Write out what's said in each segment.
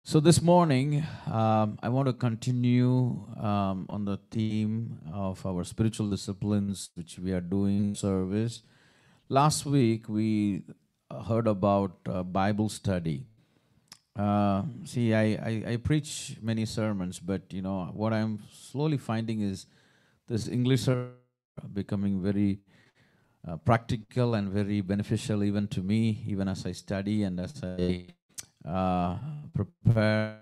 So this morning, I want to continue on the theme of our spiritual disciplines, which we are doing service. Last week, we heard about Bible study. I preach many sermons, but what I'm slowly finding is this English sermon becoming very practical and very beneficial even to me, even as I study and as I uh, prepare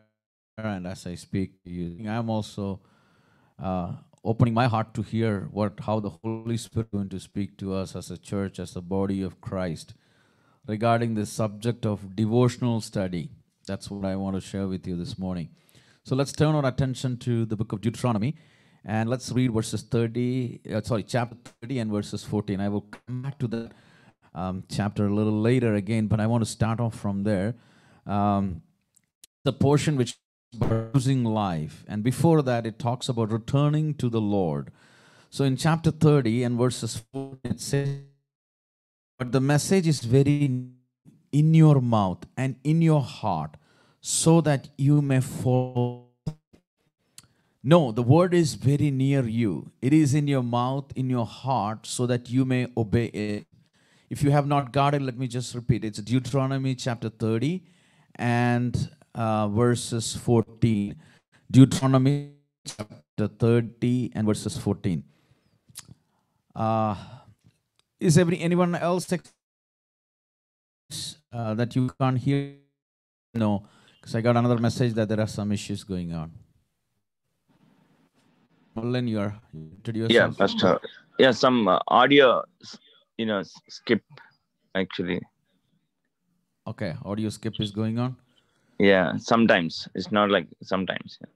and as I speak to you. I'm also uh, opening my heart to hear how the Holy Spirit is going to speak to us as a church, as a body of Christ, regarding the subject of devotional study. That's what I want to share with you this morning. So let's turn our attention to the book of Deuteronomy and let's read chapter 30 and verses 14. I will come back to that chapter a little later again, but I want to start off from there. The portion which is about losing life, and before that, it talks about returning to the Lord. So in chapter 30 and verses 14, it says, but the message is very in your mouth and in your heart, so that you may follow. No, the word is very near you. It is in your mouth, in your heart, so that you may obey it. If you have not got it, let me just repeat. It's Deuteronomy chapter 30 and verses 14. Deuteronomy chapter 30 and verses 14. Is anyone else that you can't hear? No, because I got another message that there are some issues going on. Mullen, you introduce Yeah, yourself. Pastor. Yeah, some audio, skip actually. Okay, audio skip is going on. Yeah, sometimes it's not like sometimes. Yeah.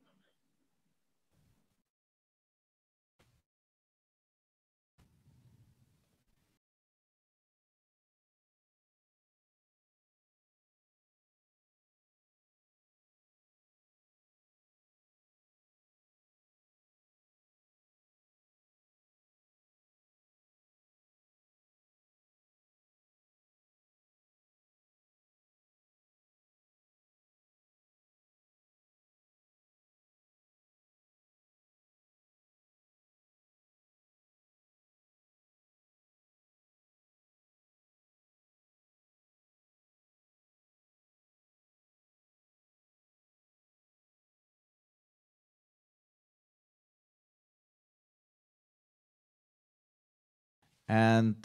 And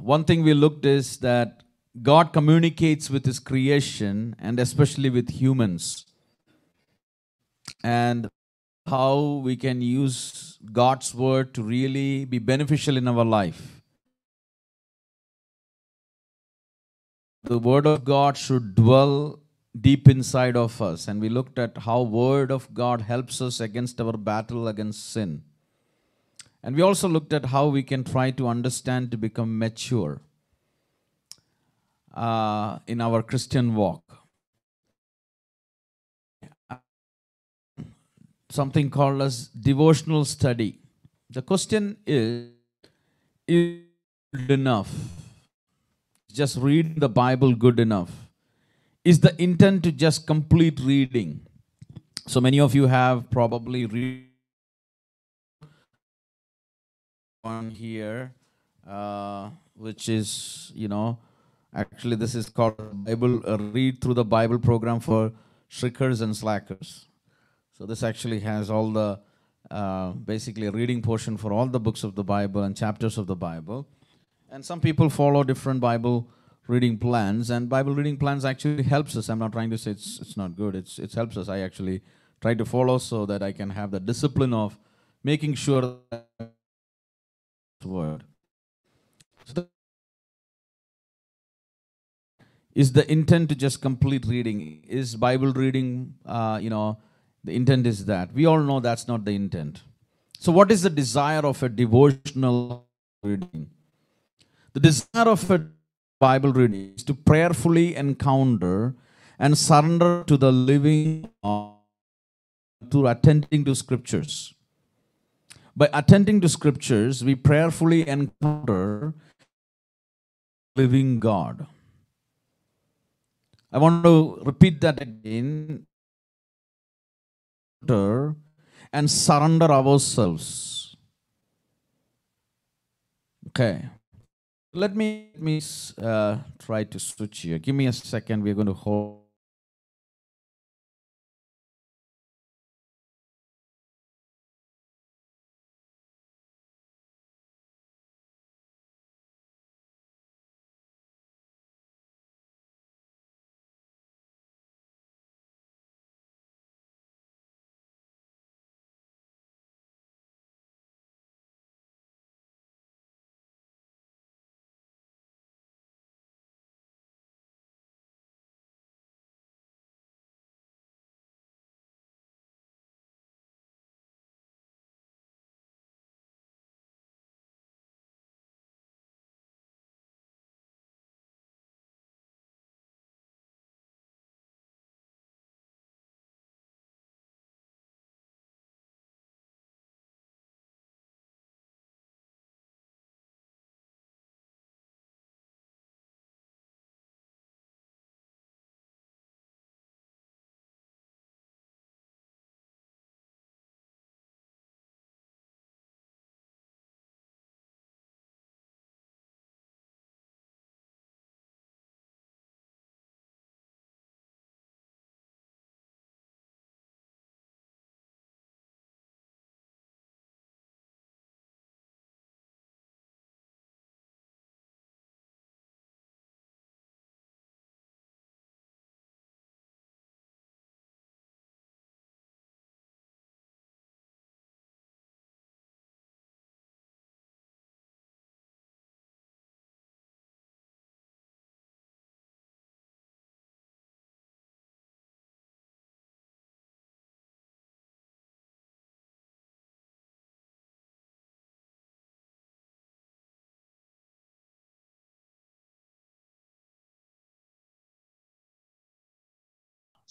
one thing we looked is that God communicates with His creation and especially with humans, and how we can use God's word to really be beneficial in our life. The word of God should dwell deep inside of us, and we looked at how word of God helps us against our battle against sin. And we also looked at how we can try to understand to become mature in our Christian walk. Something called as devotional study. The question is it good enough? Just reading the Bible good enough? Is the intent to just complete reading? So many of you have probably read one here, which is, actually this is called Bible read through the Bible program for shriekers and slackers. So this actually has all the basically a reading portion for all the books of the Bible and chapters of the Bible. And some people follow different Bible reading plans, and Bible reading plans actually helps us. I'm not trying to say it's not good. It helps us. I actually try to follow so that I can have the discipline of making sure that word. So is the intent to just complete reading? Is Bible reading, the intent is that? We all know that's not the intent. So what is the desire of a devotional reading? The desire of a Bible reading is to prayerfully encounter and surrender to the living God through attending to scriptures. By attending to scriptures, we prayerfully encounter living God. I want to repeat that again. encounter and surrender ourselves. Okay. Let me try to switch here. Give me a second. We're going to hold.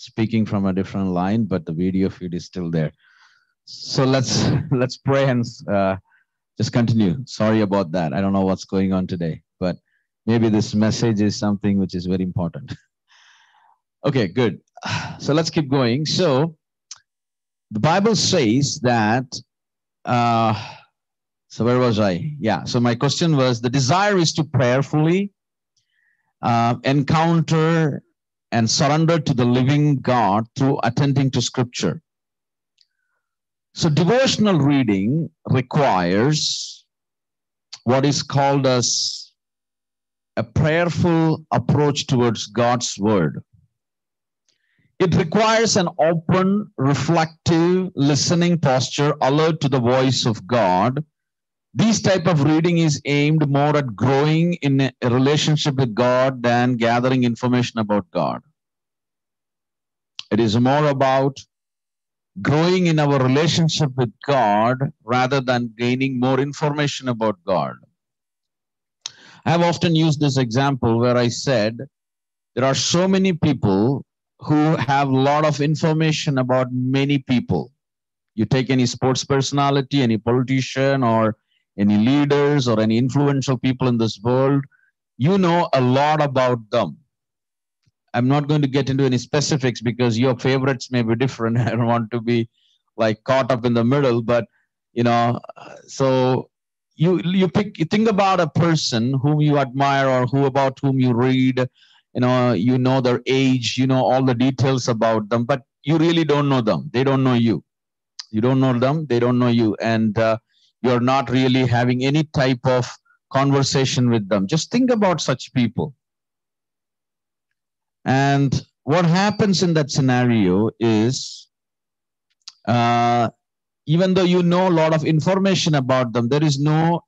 Speaking from a different line, but the video feed is still there. So let's pray and just continue. Sorry about that. I don't know what's going on today, but maybe this message is something which is very important. Okay, good. So let's keep going. So the Bible says that, so where was I? Yeah, so my question was, the desire is to prayerfully encounter and surrender to the living God through attending to Scripture. So devotional reading requires what is called as a prayerful approach towards God's Word. It requires an open, reflective, listening posture alert to the voice of God. This type of reading is aimed more at growing in a relationship with God than gathering information about God. It is more about growing in our relationship with God rather than gaining more information about God. I have often used this example where I said there are so many people who have a lot of information about many people. You take any sports personality, any politician, or any leaders, or any influential people in this world, you know a lot about them. I'm not going to get into any specifics because your favorites may be different. I don't want to be like caught up in the middle, but so you think about a person whom you admire or about whom you read, you know their age, you know all the details about them, but you really don't know them. They don't know you. You don't know them. They don't know you, and you're not really having any type of conversation with them. Just think about such people. And what happens in that scenario is, even though you know a lot of information about them, there is no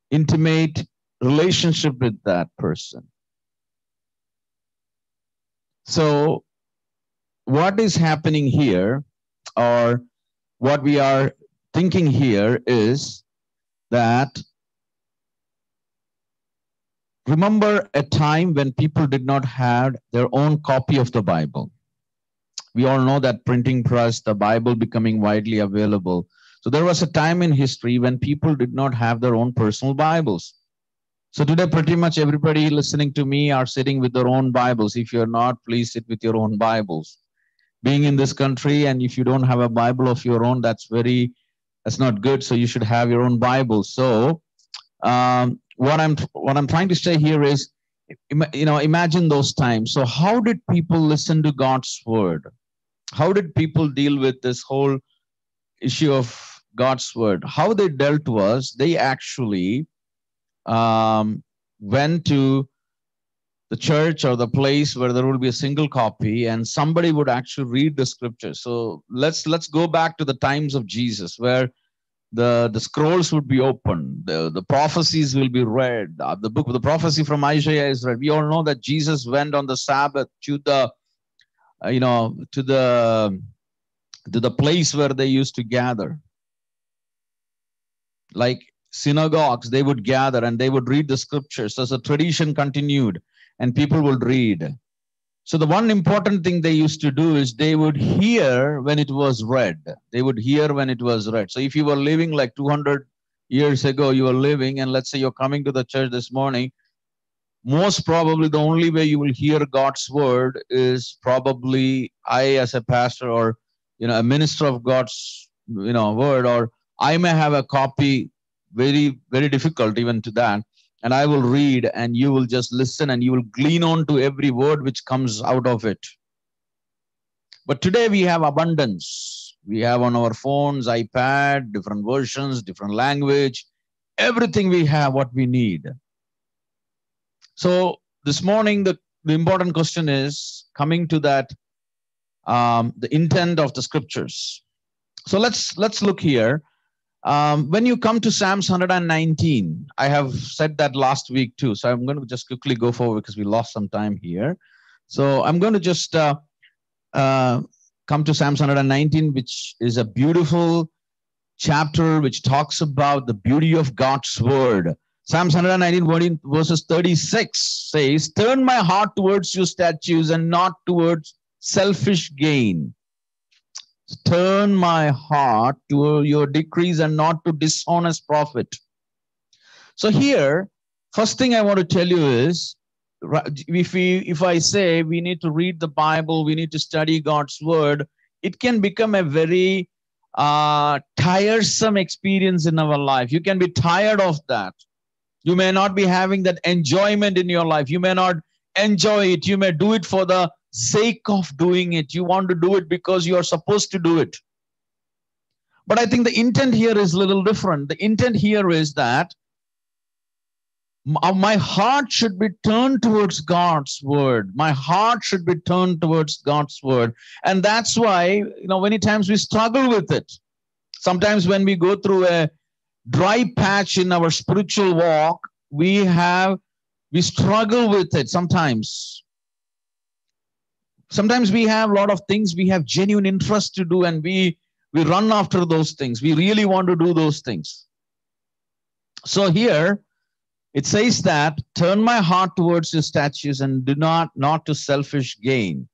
intimate relationship with that person. So what is happening here, or what we are thinking here, is that remember a time when people did not have their own copy of the Bible. We all know that printing press, the Bible becoming widely available. So there was a time in history when people did not have their own personal Bibles. So today, pretty much everybody listening to me are sitting with their own Bibles. If you're not, please sit with your own Bibles. being in this country, and if you don't have a Bible of your own, that's not good. So you should have your own Bible. So what I'm trying to say here is, imagine those times. So how did people listen to God's word? How did people deal with this whole issue of God's word? How they dealt was, they actually went to the church or the place where there would be a single copy, and somebody would actually read the scripture. So let's go back to the times of Jesus, where the scrolls would be opened, the prophecies will be read, the prophecy from Isaiah is read. We all know that Jesus went on the Sabbath to the to the place where they used to gather, like synagogues. They would gather and they would read the scriptures as the tradition continued, and people would read. So the one important thing they used to do is they would hear when it was read. They would hear when it was read. So if you were living like 200 years ago, you were living, and let's say you're coming to the church this morning, most probably the only way you will hear God's word is probably I, as a pastor, or a minister of God's word, or I may have a copy, very, very difficult even to that, and I will read, and you will just listen, and you will glean on to every word which comes out of it. But today we have abundance. We have on our phones, iPad, different versions, different language, everything we have what we need. So this morning, the important question is coming to that, the intent of the scriptures. So let's look here. When you come to Psalms 119, I have said that last week too. So I'm going to just quickly go forward because we lost some time here. So I'm going to just come to Psalms 119, which is a beautiful chapter which talks about the beauty of God's word. Psalms 119 verses 36 says, "Turn my heart towards your statutes and not towards selfish gain. Turn my heart to your decrees and not to dishonest profit." So here, first thing I want to tell you is, if I say we need to read the Bible, we need to study God's word, it can become a very tiresome experience in our life. You can be tired of that. You may not be having that enjoyment in your life. You may not enjoy it. You may do it for the sake of doing it. You want to do it because you are supposed to do it. But I think the intent here is a little different. The intent here is that my heart should be turned towards God's word. My heart should be turned towards God's word. And that's why, many times we struggle with it. Sometimes when we go through a dry patch in our spiritual walk, we struggle with it sometimes. Sometimes we have a lot of things we have genuine interest to do, and we run after those things. We really want to do those things. So here it says that, "Turn my heart towards your statutes and do not to selfish gain."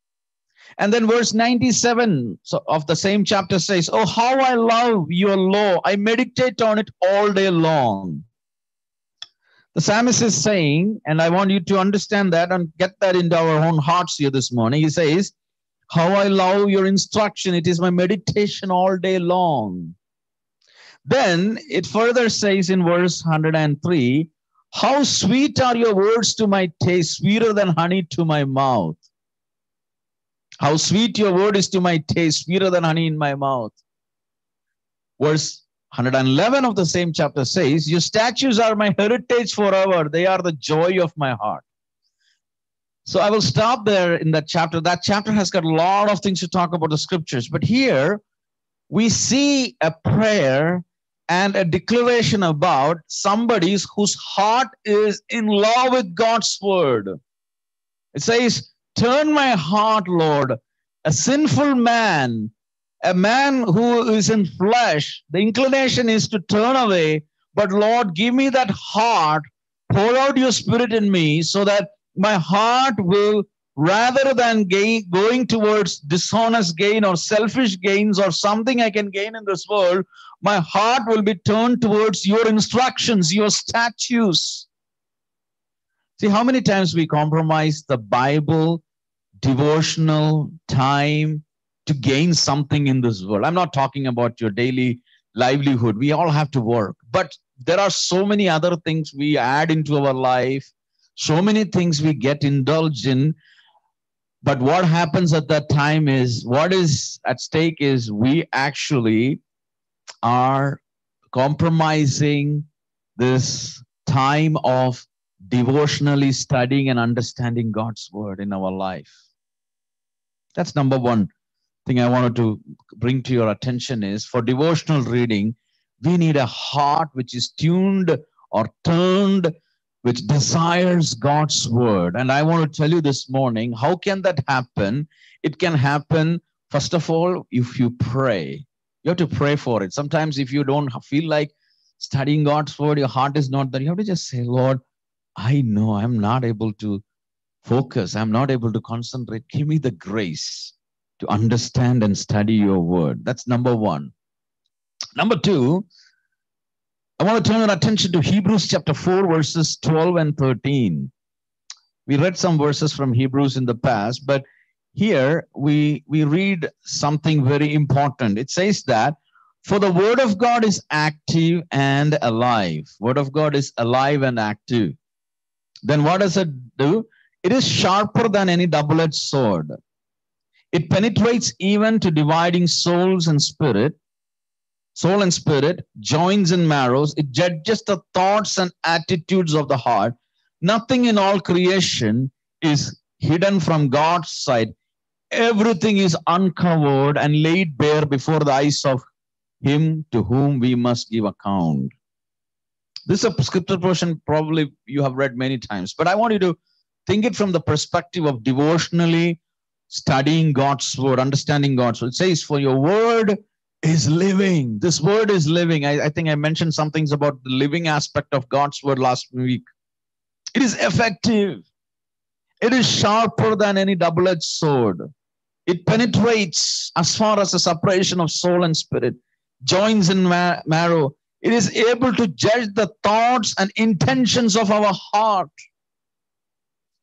And then verse 97 of the same chapter says, "Oh, how I love your law. I meditate on it all day long." The psalmist is saying, and I want you to understand that and get that into our own hearts here this morning. He says, "How I love your instruction. It is my meditation all day long." Then it further says in verse 103, "How sweet are your words to my taste, sweeter than honey to my mouth." How sweet your word is to my taste, sweeter than honey in my mouth. Verse 111 of the same chapter says, "Your statutes are my heritage forever. They are the joy of my heart." So I will stop there in that chapter. That chapter has got a lot of things to talk about the scriptures. But here we see a prayer and a declaration about somebody whose heart is in love with God's word. It says, "Turn my heart, Lord." A sinful man, a man who is in flesh, the inclination is to turn away. But Lord, give me that heart. Pour out your spirit in me so that my heart will, rather than going towards dishonest gain or selfish gains or something I can gain in this world, my heart will be turned towards your instructions, your statutes. See how many times we compromise the Bible, devotional time, to gain something in this world. I'm not talking about your daily livelihood. We all have to work, but there are so many other things we add into our life, so many things we get indulged in. But what happens at that time is, what is at stake is we actually are compromising this time of devotionally studying and understanding God's word in our life. That's number one thing I wanted to bring to your attention is, for devotional reading, we need a heart which is tuned or turned, which desires God's word. And I want to tell you this morning, how can that happen? It can happen, first of all, if you pray. You have to pray for it. Sometimes if you don't feel like studying God's word, your heart is not there, you have to just say, Lord, I know I'm not able to focus. I'm not able to concentrate. Give me the grace to understand and study your word. That's number one. Number two, I want to turn your attention to Hebrews chapter 4, verses 12 and 13. We read some verses from Hebrews in the past, but here we read something very important. It says that, for the word of God is active and alive. Word of God is alive and active. Then what does it do? It is sharper than any double-edged sword. It penetrates even to dividing soul and spirit, joints and marrows. It judges the thoughts and attitudes of the heart. Nothing in all creation is hidden from God's sight. Everything is uncovered and laid bare before the eyes of him to whom we must give account. This is a scripture portion probably you have read many times, but I want you to think it from the perspective of devotionally studying God's word, understanding God's word. It says, for your word is living. This word is living. I think I mentioned some things about the living aspect of God's word last week. It is effective. It is sharper than any double-edged sword. It penetrates as far as the separation of soul and spirit, joints and marrow. It is able to judge the thoughts and intentions of our heart.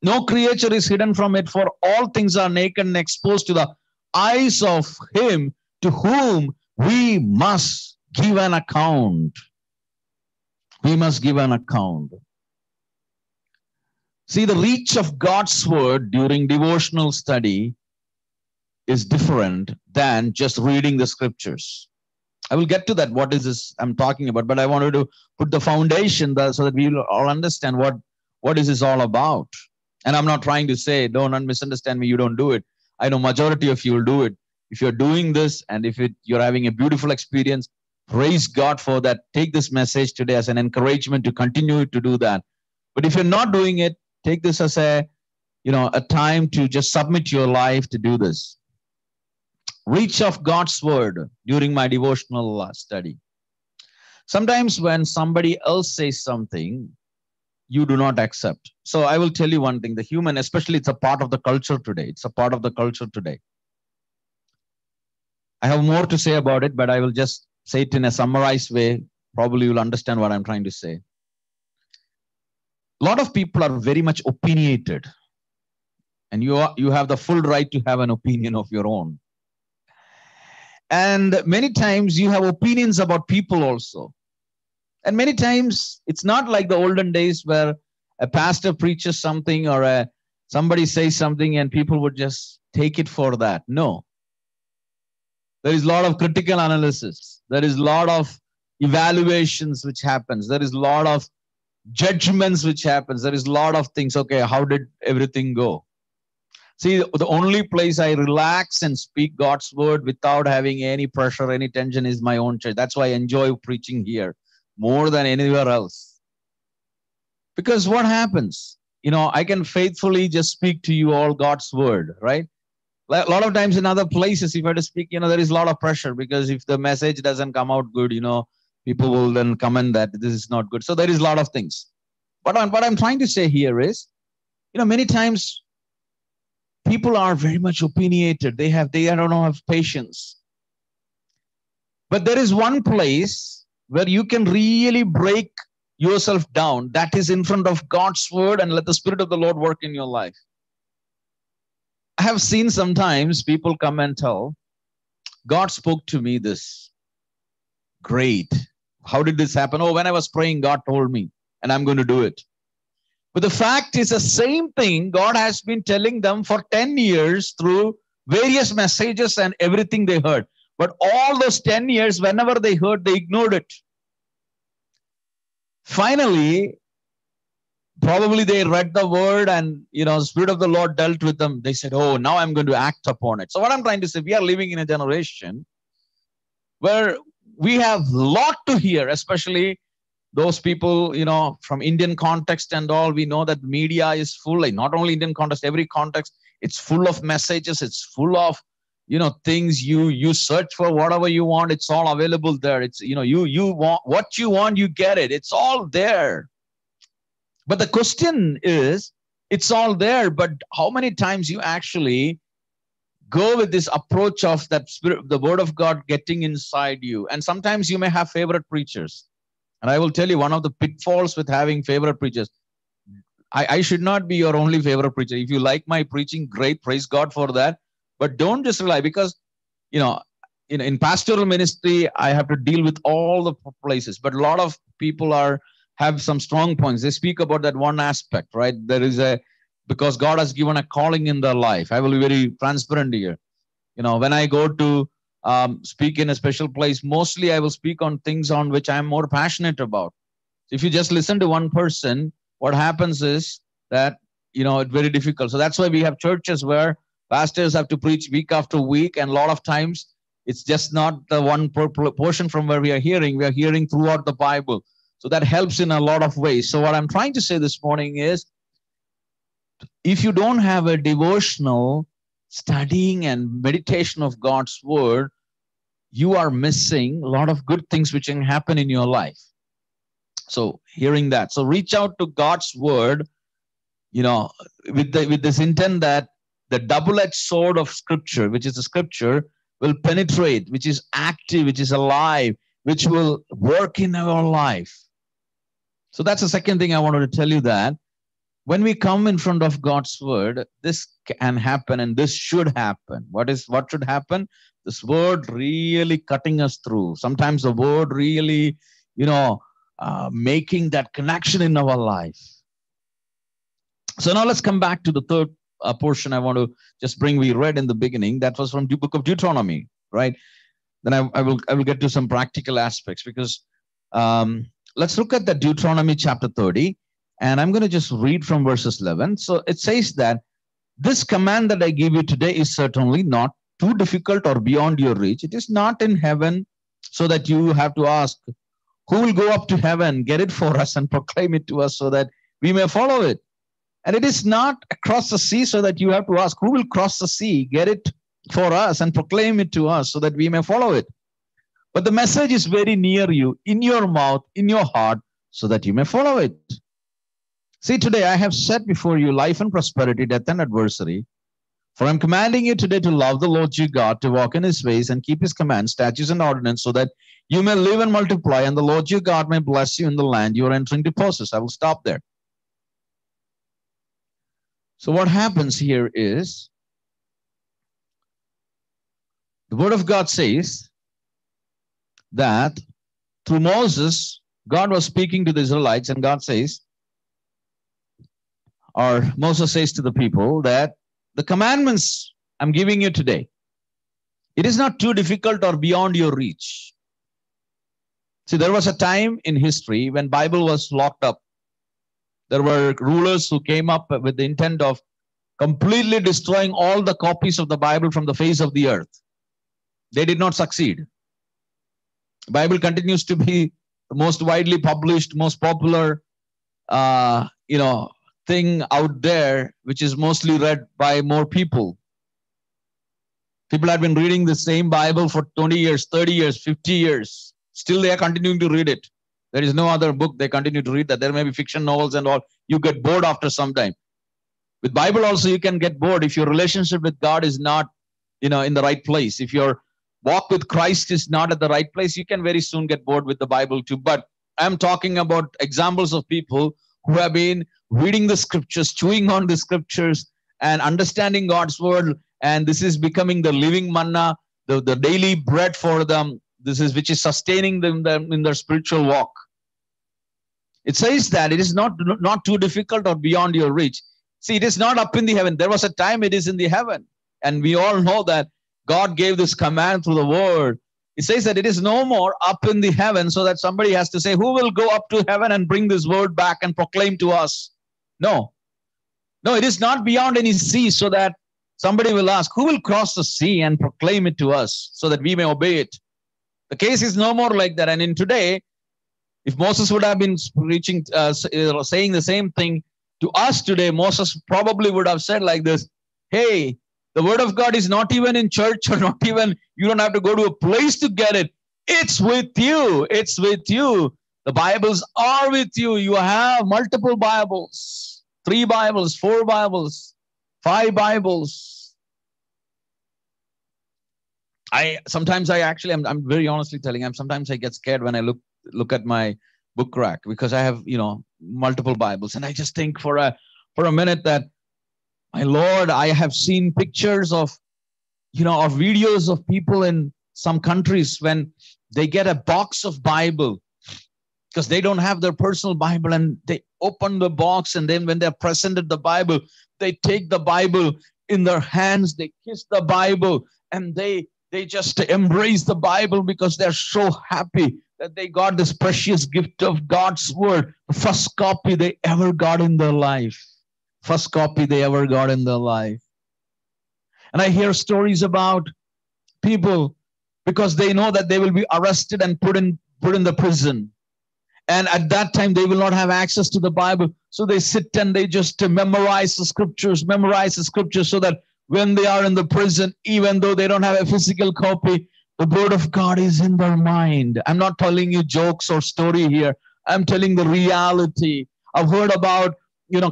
No creature is hidden from it, for all things are naked and exposed to the eyes of him to whom we must give an account. We must give an account. See, the reach of God's word during devotional study is different than just reading the scriptures. I will get to that, what is this I'm talking about, but I wanted to put the foundation there so that we will all understand what is this all about. And I'm not trying to say, don't misunderstand me, you don't do it. I know majority of you will do it. If you're doing this and if you're having a beautiful experience, praise God for that. Take this message today as an encouragement to continue to do that. But if you're not doing it, take this as a time to just submit your life to do this. Reach of God's word during my devotional study. Sometimes when somebody else says something, you do not accept. So I will tell you one thing, the human, especially, it's a part of the culture today. It's a part of the culture today. I have more to say about it, but I will just say it in a summarized way. Probably you'll understand what I'm trying to say. A lot of people are very much opinionated, and you have the full right to have an opinion of your own. And many times you have opinions about people also. And many times it's not like the olden days where a pastor preaches something or somebody says something and people would just take it for that. No. There is a lot of critical analysis. There is a lot of evaluations which happens. There is a lot of judgments which happens. There is a lot of things. Okay, how did everything go? See, the only place I relax and speak God's word without having any pressure, any tension is my own church. That's why I enjoy preaching here more than anywhere else. Because what happens? I can faithfully just speak to you all God's word, right? A lot of times in other places, if I have to speak, there is a lot of pressure because if the message doesn't come out good, people will then comment that this is not good. So there is a lot of things. But what I'm trying to say here is, many times people are very much opinionated. They don't have patience. But there is one place where you can really break yourself down. That is in front of God's word, and let the Spirit of the Lord work in your life. I have seen sometimes people come and tell, God spoke to me this. Great. How did this happen? Oh, when I was praying, God told me, and I'm going to do it. But the fact is the same thing God has been telling them for 10 years through various messages and everything they heard. But all those 10 years, whenever they heard, they ignored it. Finally, probably they read the word and, the Spirit of the Lord dealt with them. They said, oh, now I'm going to act upon it. So what I'm trying to say, we are living in a generation where we have a lot to hear, especially those people, from Indian context and all. We know that media is full, like not only Indian context, every context, it's full of messages. It's full of, things you search for whatever you want. It's all available there. It's, you want what you want, you get it. It's all there. But the question is, it's all there, but how many times you actually go with this approach of that Spirit, the word of God getting inside you? And sometimes you may have favorite preachers. And I will tell you, one of the pitfalls with having favorite preachers, I should not be your only favorite preacher. If you like my preaching, great, praise God for that. But don't just rely, because, in pastoral ministry, I have to deal with all the places. But a lot of people have some strong points. They speak about that one aspect, right? Because God has given a calling in their life. I will be very transparent here. When I go to speak in a special place, mostly I will speak on things on which I'm more passionate about. If you just listen to one person, what happens is that, it's very difficult. So that's why we have churches where pastors have to preach week after week. And a lot of times it's just not the one portion from where we are hearing throughout the Bible. So that helps in a lot of ways. So what I'm trying to say this morning is, if you don't have a devotional studying and meditation of God's word, you are missing a lot of good things which can happen in your life. So hearing that. So reach out to God's word, with this intent that the double-edged sword of Scripture, which is the Scripture, will penetrate, which is active, which is alive, which will work in our life. So that's the second thing I wanted to tell you, that when we come in front of God's word, this can happen and this should happen. What should happen? This word really cutting us through. Sometimes the word really, making that connection in our life. So now let's come back to the third portion I want to just bring. We read in the beginning, that was from the book of Deuteronomy, right? Then I will get to some practical aspects, because let's look at the Deuteronomy chapter 30. And I'm going to just read from verses 11. So it says that this command that I give you today is certainly not too difficult or beyond your reach. It is not in heaven, so that you have to ask, who will go up to heaven, get it for us and proclaim it to us so that we may follow it. And it is not across the sea, so that you have to ask, who will cross the sea, get it for us and proclaim it to us so that we may follow it. But the message is very near you, in your mouth, in your heart, so that you may follow it. See, today I have set before you life and prosperity, death and adversity. For I'm commanding you today to love the Lord your God, to walk in his ways and keep his commands, statutes, and ordinances, so that you may live and multiply, and the Lord your God may bless you in the land you are entering to possess. I will stop there. So what happens here is, the word of God says that through Moses, God was speaking to the Israelites, and God says, or Moses says to the people, that the commandments I'm giving you today, it is not too difficult or beyond your reach. See, there was a time in history when Bible was locked up. There were rulers who came up with the intent of completely destroying all the copies of the Bible from the face of the earth. They did not succeed. The Bible continues to be the most widely published, most popular, thing out there, which is mostly read by more people. People have been reading the same Bible for 20 years, 30 years, 50 years. Still, they are continuing to read it. There is no other book they continue to read that. There may be fiction novels and all. You get bored after some time. With Bible also, you can get bored if your relationship with God is not, in the right place. If your walk with Christ is not at the right place, you can very soon get bored with the Bible too. But I'm talking about examples of people who have been reading the scriptures, chewing on the scriptures, and understanding God's word. And this is becoming the living manna the daily bread for them. This is which is sustaining them in their spiritual walk. It says that it is not too difficult or beyond your reach. See, it is not up in the heaven. There was a time it is in the heaven. And we all know that God gave this command through the word. It says that it is no more up in the heaven, so that somebody has to say, who will go up to heaven and bring this word back and proclaim to us? No. No, it is not beyond any sea, so that somebody will ask, who will cross the sea and proclaim it to us so that we may obey it? The case is no more like that. And in today, if Moses would have been preaching, saying the same thing to us today, Moses probably would have said like this, hey, the word of God is not even in church, or not even, you don't have to go to a place to get it. It's with you. It's with you. The Bibles are with you. You have multiple Bibles, 3 Bibles, 4 Bibles, 5 Bibles. Sometimes I'm very honestly telling you, sometimes I get scared when I look at my book rack, because I have, multiple Bibles, and I just think for a minute that, my Lord, I have seen pictures of, or videos of people in some countries when they get a box of Bible because they don't have their personal Bible, and they open the box, and then when they're presented the Bible, they take the Bible in their hands, they kiss the Bible, and they just embrace the Bible because they're so happy that they got this precious gift of God's word, the first copy they ever got in their life. First copy they ever got in their life. And I hear stories about people, because they know that they will be arrested and put in the prison. And at that time, they will not have access to the Bible. So they sit and they just memorize the scriptures, so that when they are in the prison, even though they don't have a physical copy, the word of God is in their mind. I'm not telling you jokes or story here. I'm telling the reality. I've heard about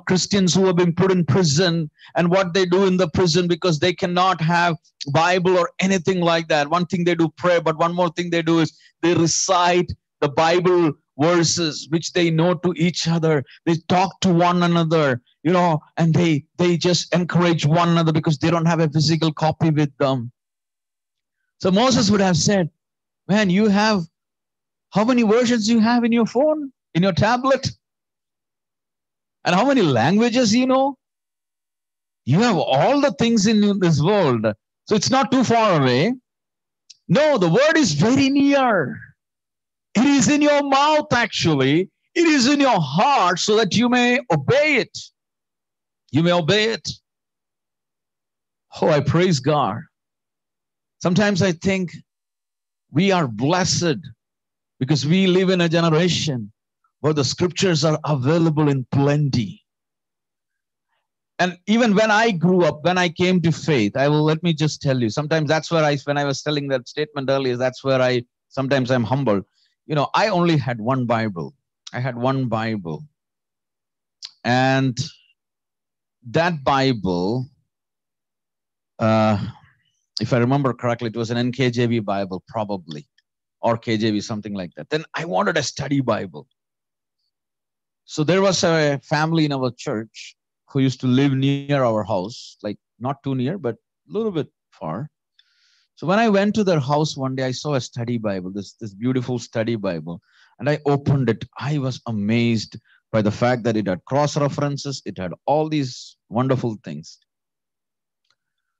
Christians who have been put in prison, and what they do in the prison, because they cannot have Bible or anything like that. One thing they do pray, but one more thing they do is they recite the Bible verses which they know to each other. They talk to one another, and they just encourage one another because they don't have a physical copy with them. So Moses would have said, man, you have, how many versions you have in your phone, in your tablet? And how many languages you know? You have all the things in this world. So it's not too far away. No, the word is very near. It is in your mouth, actually. It is in your heart, so that you may obey it. You may obey it. Oh, I praise God. Sometimes I think we are blessed because we live in a generation where the scriptures are available in plenty. And even when I grew up, when I came to faith, let me just tell you, sometimes that's where when I was telling that statement earlier, that's where sometimes I'm humble. I only had one Bible. I had one Bible. And that Bible, if I remember correctly, it was an NKJV Bible, probably, or KJV, something like that. Then I wanted a study Bible. So there was a family in our church who used to live near our house, like not too near, but a little bit far. So when I went to their house one day, I saw a study Bible, this beautiful study Bible, and I opened it. I was amazed by the fact that it had cross references. It had all these wonderful things.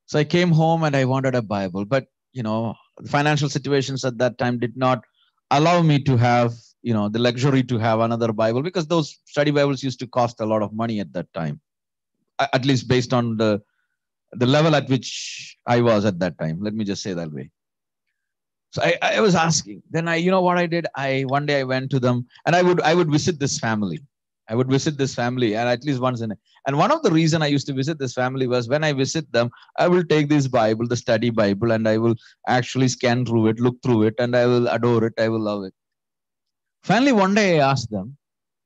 So I came home and I wanted a Bible, but the financial situations at that time did not allow me to have the luxury to have another Bible, because those study Bibles used to cost a lot of money at that time, at least based on the level at which I was at that time. Let me just say that way. So I was asking. Then what I did? One day I went to them, and I would visit this family. I would visit this family, and at least once in a. And one of the reason I used to visit this family was when I visit them, I will take this Bible, the study Bible, and I will actually scan through it, look through it, and I will adore it. I will love it. Finally, one day I asked them,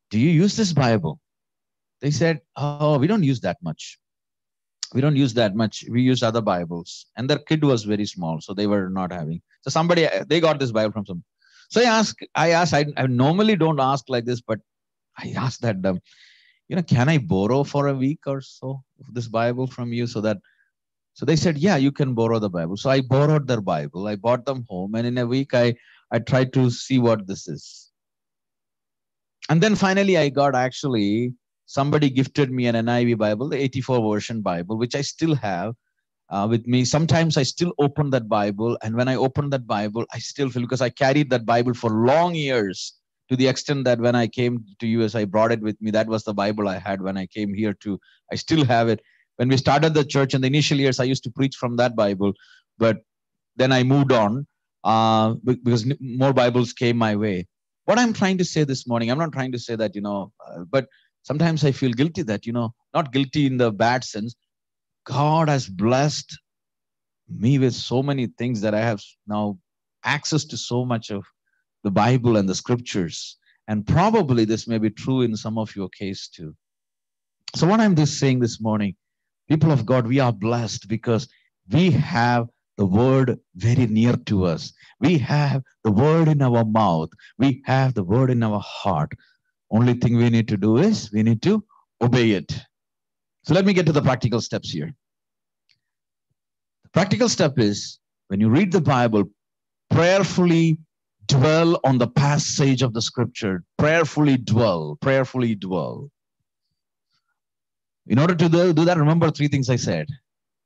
do you use this Bible? They said, oh, we don't use that much. We don't use that much. We use other Bibles. And their kid was very small, so they were not having. So they got this Bible from some. So I asked, I normally don't ask like this, but I asked that, can I borrow for a week or so this Bible from you, so that So they said, yeah, you can borrow the Bible. So I borrowed their Bible. I brought them home. And in a week, I tried to see what this is. And then finally, I got actually, somebody gifted me an NIV Bible, the 84 version Bible, which I still have with me. Sometimes I still open that Bible. And when I open that Bible, I still feel, because I carried that Bible for long years, to the extent that when I came to US, I brought it with me. That was the Bible I had when I came here too. I still have it. When we started the church in the initial years, I used to preach from that Bible, but then I moved on because more Bibles came my way. What I'm trying to say this morning, I'm not trying to say that, but sometimes I feel guilty that, not guilty in the bad sense. God has blessed me with so many things that I have now access to so much of the Bible and the scriptures. And probably this may be true in some of your case too. So what I'm just saying this morning, people of God, we are blessed because we have the word very near to us. We have the word in our mouth. We have the word in our heart. Only thing we need to do is we need to obey it. So let me get to the practical steps here. The practical step is, when you read the Bible, prayerfully dwell on the passage of the scripture. Prayerfully dwell. Prayerfully dwell. In order to do that, remember three things I said.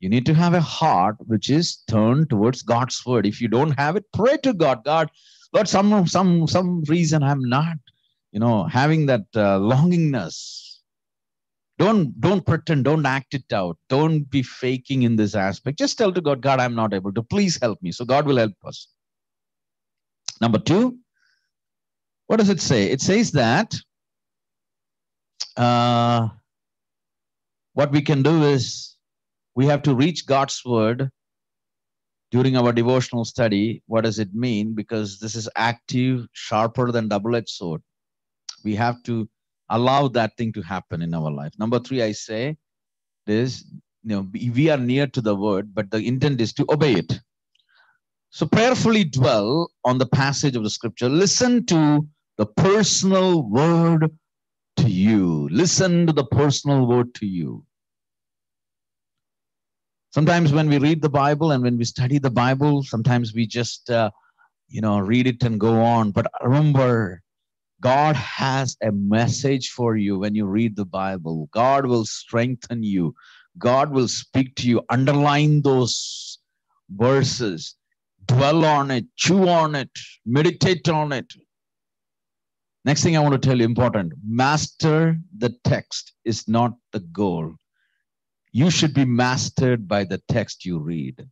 You need to have a heart which is turned towards God's word. If you don't have it, pray to God. God, Lord, some reason I'm not, having that longingness. Don't pretend. Don't act it out. Don't be faking in this aspect. Just tell to God, God, I'm not able to. Please help me. So God will help us. Number two, what does it say? It says that what we can do is we have to reach God's word during our devotional study. What does it mean? Because this is active, sharper than double-edged sword. We have to allow that thing to happen in our life. Number three, I say is, we are near to the word, but the intent is to obey it. So prayerfully dwell on the passage of the scripture. Listen to the personal word to you. Listen to the personal word to you. Sometimes when we read the Bible and when we study the Bible, sometimes we just, read it and go on. But remember, God has a message for you when you read the Bible. God will strengthen you. God will speak to you. Underline those verses. Dwell on it. Chew on it. Meditate on it. Next thing I want to tell you, important. Master the text is not the goal. You should be mastered by the text you read.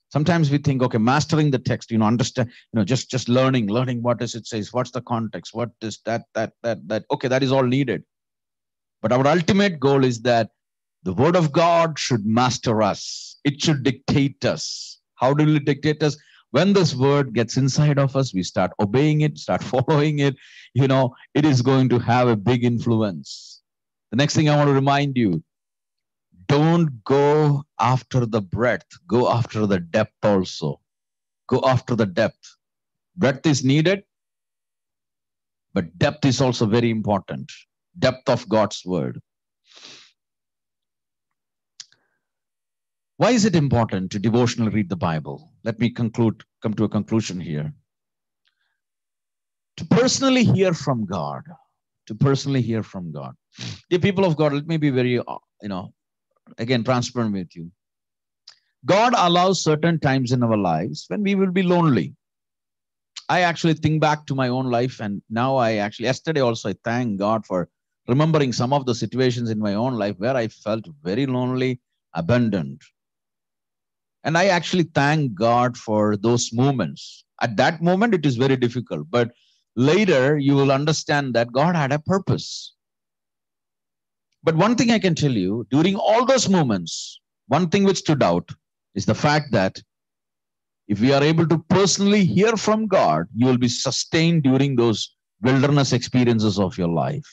Sometimes we think, okay, mastering the text, understand, just learning what does it say, what's the context, what is that. Okay, that is all needed. But our ultimate goal is that the word of God should master us. It should dictate us. How will it dictate us? When this word gets inside of us, we start obeying it, start following it, it is going to have a big influence. The next thing I want to remind you, don't go after the breadth, go after the depth also. Go after the depth. Breadth is needed, but depth is also very important. Depth of God's word. Why is it important to devotionally read the Bible? Let me come to a conclusion here. To personally hear from God. To personally hear from God. Dear people of God, let me be very, again, transparent with you. God allows certain times in our lives when we will be lonely. I actually think back to my own life, and now yesterday also, I thank God for remembering some of the situations in my own life where I felt very lonely, abandoned. And I actually thank God for those moments. At that moment, it is very difficult, but later you will understand that God had a purpose. But one thing I can tell you, during all those moments, one thing which stood out is the fact that if we are able to personally hear from God, you will be sustained during those wilderness experiences of your life.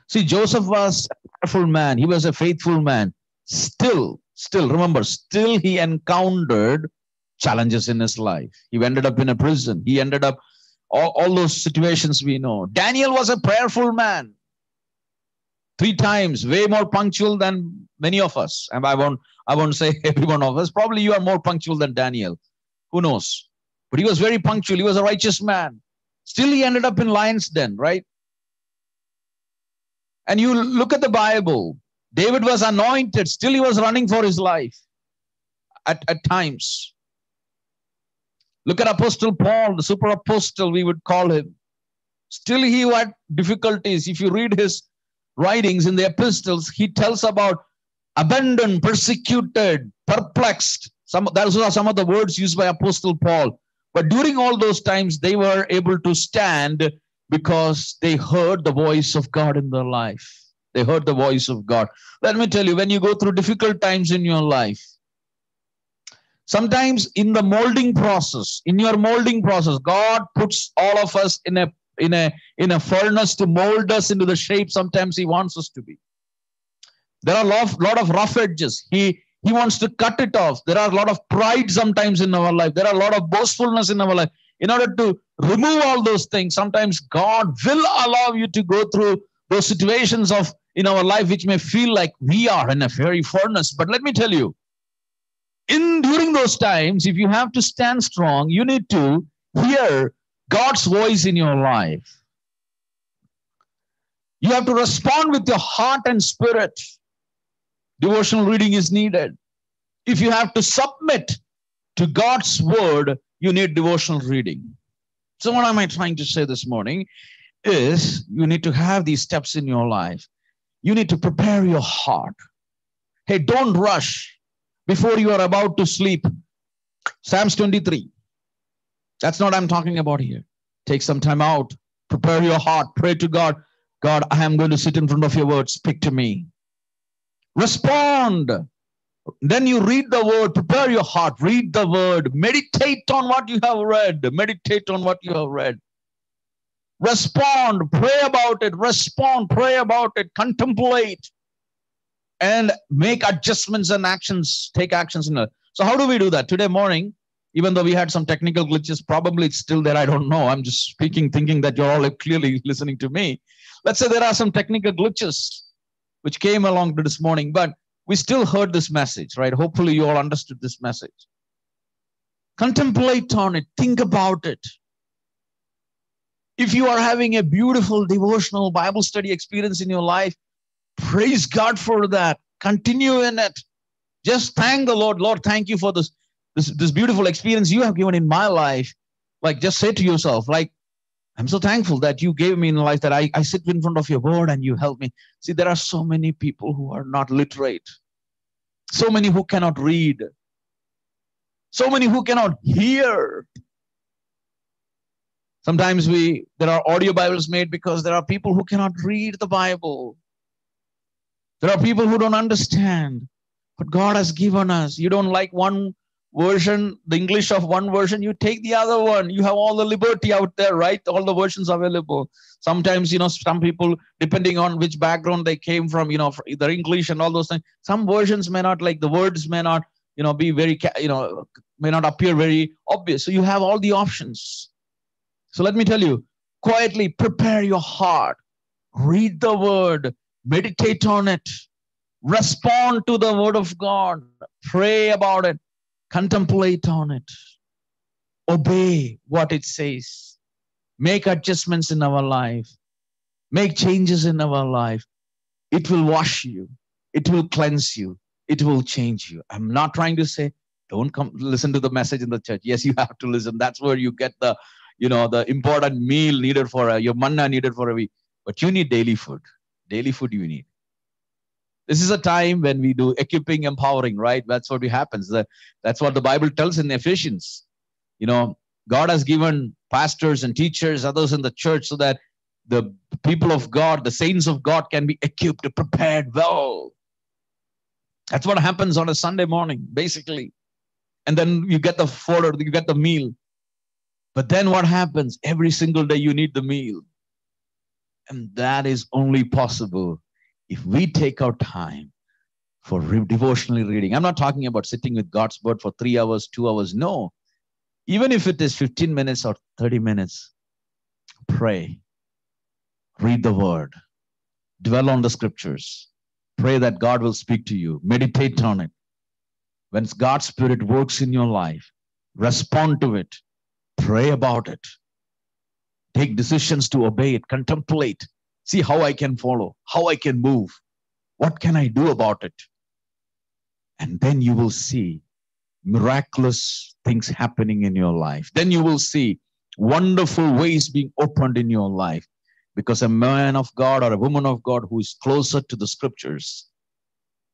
See, Joseph was a powerful man. He was a faithful man. Still he encountered challenges in his life. He ended up in a prison. He ended up, all those situations we know. Daniel was a prayerful man. 3 times, way more punctual than Many of us, and I won't say every one of us, probably you are more punctual than Daniel. Who knows? But he was very punctual. He was a righteous man. Still, he ended up in lion's den, right? And you look at the Bible. David was anointed. Still, he was running for his life at times. Look at Apostle Paul, the super apostle, we would call him. Still, he had difficulties. If you read his writings in the epistles, he tells about abandoned, persecuted, perplexed. Those are some of the words used by Apostle Paul. But during all those times, they were able to stand because they heard the voice of God in their life. They heard the voice of God. Let me tell you, when you go through difficult times in your life, sometimes in the molding process, in your molding process, God puts all of us in a furnace to mold us into the shape sometimes he wants us to be. There are a lot of rough edges. He wants to cut it off. There are a lot of pride sometimes in our life. There are a lot of boastfulness in our life. In order to remove all those things, sometimes God will allow you to go through those situations in our life which may feel like we are in a very furnace. But let me tell you, during those times, if you have to stand strong, you need to hear God's voice in your life. You have to respond with your heart and spirit. Devotional reading is needed. If you have to submit to God's word, you need devotional reading. So what am I trying to say this morning is you need to have these steps in your life. You need to prepare your heart. Hey, don't rush before you are about to sleep. Psalms 23. That's not what I'm talking about here. Take some time out. Prepare your heart. Pray to God. God, I am going to sit in front of your word. Speak to me. Respond. Then you read the word. Prepare your heart. Read the word. Meditate on what you have read. Meditate on what you have read. Respond. Pray about it. Respond. Pray about it. Contemplate. And make adjustments and actions. Take actions in it. So how do we do that? Today morning, even though we had some technical glitches, probably it's still there. I don't know. I'm just speaking, thinking that you're all clearly listening to me. Let's say there are some technical glitches which came along to this morning, but we still heard this message, right? Hopefully you all understood this message. Contemplate on it. Think about it. If you are having a beautiful devotional Bible study experience in your life, praise God for that. Continue in it. Just thank the Lord. Lord, thank you for this beautiful experience you have given in my life. Like, just say to yourself, like, I'm so thankful that you gave me in life, that I sit in front of your word and you help me. See, there are so many people who are not literate. So many who cannot read. So many who cannot hear. Sometimes there are audio Bibles made because there are people who cannot read the Bible. There are people who don't understand. But God has given us. You don't like one version, the English of one version, you take the other one. You have all the liberty out there, right? All the versions available. Sometimes, some people, depending on which background they came from, either English and all those things, some versions may not, like the words may not, be very, may not appear very obvious. So you have all the options. So let me tell you, quietly prepare your heart. Read the word. Meditate on it. Respond to the word of God. Pray about it. Contemplate on it. Obey what it says. Make adjustments in our life. Make changes in our life. It will wash you. It will cleanse you. It will change you. I'm not trying to say, don't come listen to the message in the church. Yes, you have to listen. That's where you get the important meal needed for your manna needed for a week. But you need daily food. Daily food you need. This is a time when we do equipping, empowering, right? That's what happens. That's what the Bible tells in Ephesians. God has given pastors and teachers, others in the church, so that the people of God, the saints of God, can be equipped, prepared well. That's what happens on a Sunday morning, basically. And then you get the fodder, you get the meal. But then what happens? Every single day you need the meal. And that is only possible if we take our time for devotionally reading. I'm not talking about sitting with God's word for 3 hours, 2 hours. No. Even if it is 15 minutes or 30 minutes, pray. Read the word. Dwell on the scriptures. Pray that God will speak to you. Meditate on it. When God's Spirit works in your life, respond to it. Pray about it. Take decisions to obey it. Contemplate. See how I can follow, how I can move. What can I do about it? And then you will see miraculous things happening in your life. Then you will see wonderful ways being opened in your life. Because a man of God or a woman of God who is closer to the scriptures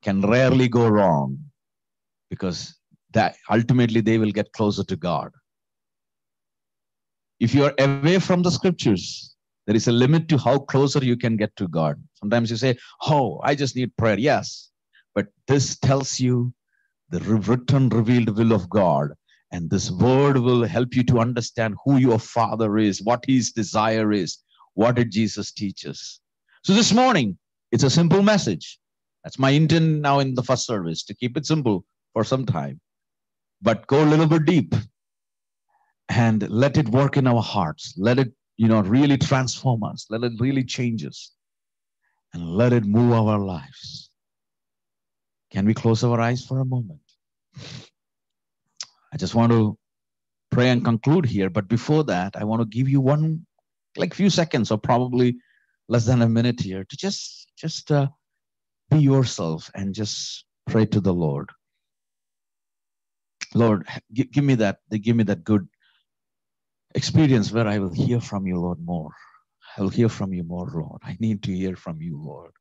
can rarely go wrong, because that ultimately they will get closer to God. If you are away from the scriptures, there is a limit to how closer you can get to God. Sometimes you say, oh, I just need prayer. Yes, but this tells you the written, revealed will of God. And this word will help you to understand who your Father is, what his desire is. What did Jesus teach us? So this morning, it's a simple message. That's my intent now in the first service, to keep it simple for some time, but go a little bit deep and let it work in our hearts. Let it, really transform us. Let it really change us, and let it move our lives. Can we close our eyes for a moment? I just want to pray and conclude here. But before that, I want to give you few seconds, or probably less than a minute here, to just be yourself and just pray to the Lord. Lord, give me that good experience where I will hear from you, Lord, more. I will hear from you more, Lord. I need to hear from you, Lord.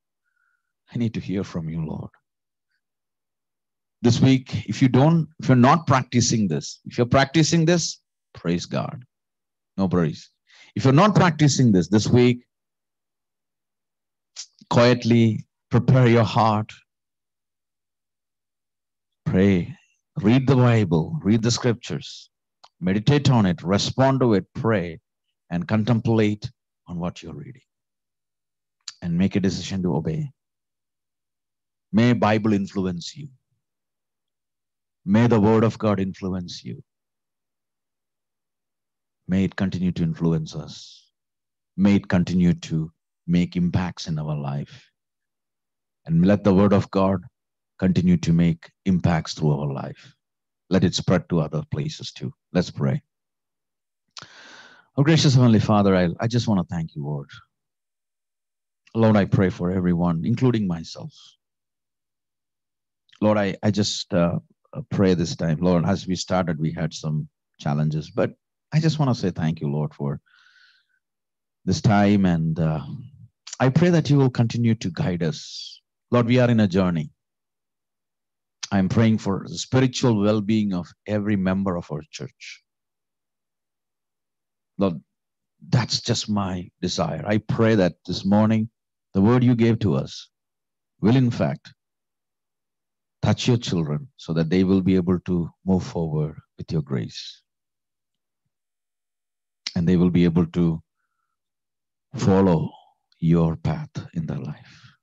I need to hear from you, Lord. This week, if you're not practicing this, if you're practicing this, praise God. No praise. If you're not practicing this week, quietly prepare your heart. Pray. Read the Bible. Read the scriptures. Meditate on it. Respond to it. Pray. And contemplate on what you're reading. And make a decision to obey. May Bible influence you. May the Word of God influence you. May it continue to influence us. May it continue to make impacts in our life. And let the Word of God continue to make impacts through our life. Let it spread to other places too. Let's pray. Oh, gracious Heavenly Father, I just want to thank you, Lord. Lord, I pray for everyone, including myself. Lord, I just pray this time. Lord, as we started, we had some challenges, but I just want to say thank you, Lord, for this time. And I pray that you will continue to guide us. Lord, we are in a journey. I'm praying for the spiritual well-being of every member of our church. Lord, that's just my desire. I pray that this morning, the word you gave to us will in fact touch your children so that they will be able to move forward with your grace. And they will be able to follow your path in their life.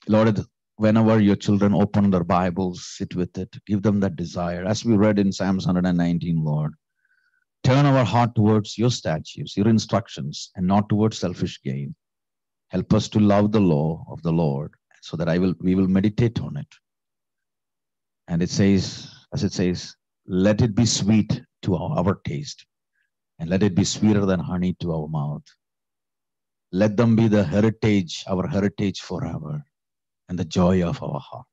Lord, whenever your children open their Bibles, sit with it, give them that desire. As we read in Psalms 119, Lord, turn our heart towards your statutes, your instructions, and not towards selfish gain. Help us to love the law of the Lord so that we will meditate on it. And it says, as it says, let it be sweet to our taste, and let it be sweeter than honey to our mouth. Let them be the heritage, our heritage forever, and the joy of our heart.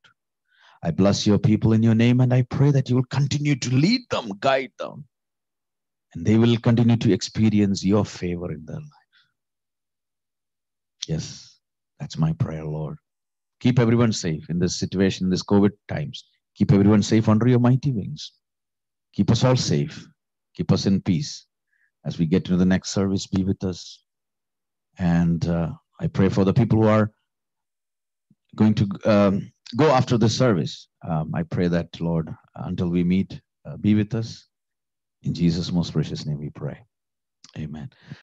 I bless your people in your name, and I pray that you will continue to lead them, guide them, and they will continue to experience your favor in their life. Yes, that's my prayer, Lord. Keep everyone safe in this situation, in this COVID times. Keep everyone safe under your mighty wings. Keep us all safe. Keep us in peace. As we get into the next service, be with us. And I pray for the people who are going to go after the service. I pray that, Lord, until we meet, be with us. In Jesus' most precious name we pray. Amen.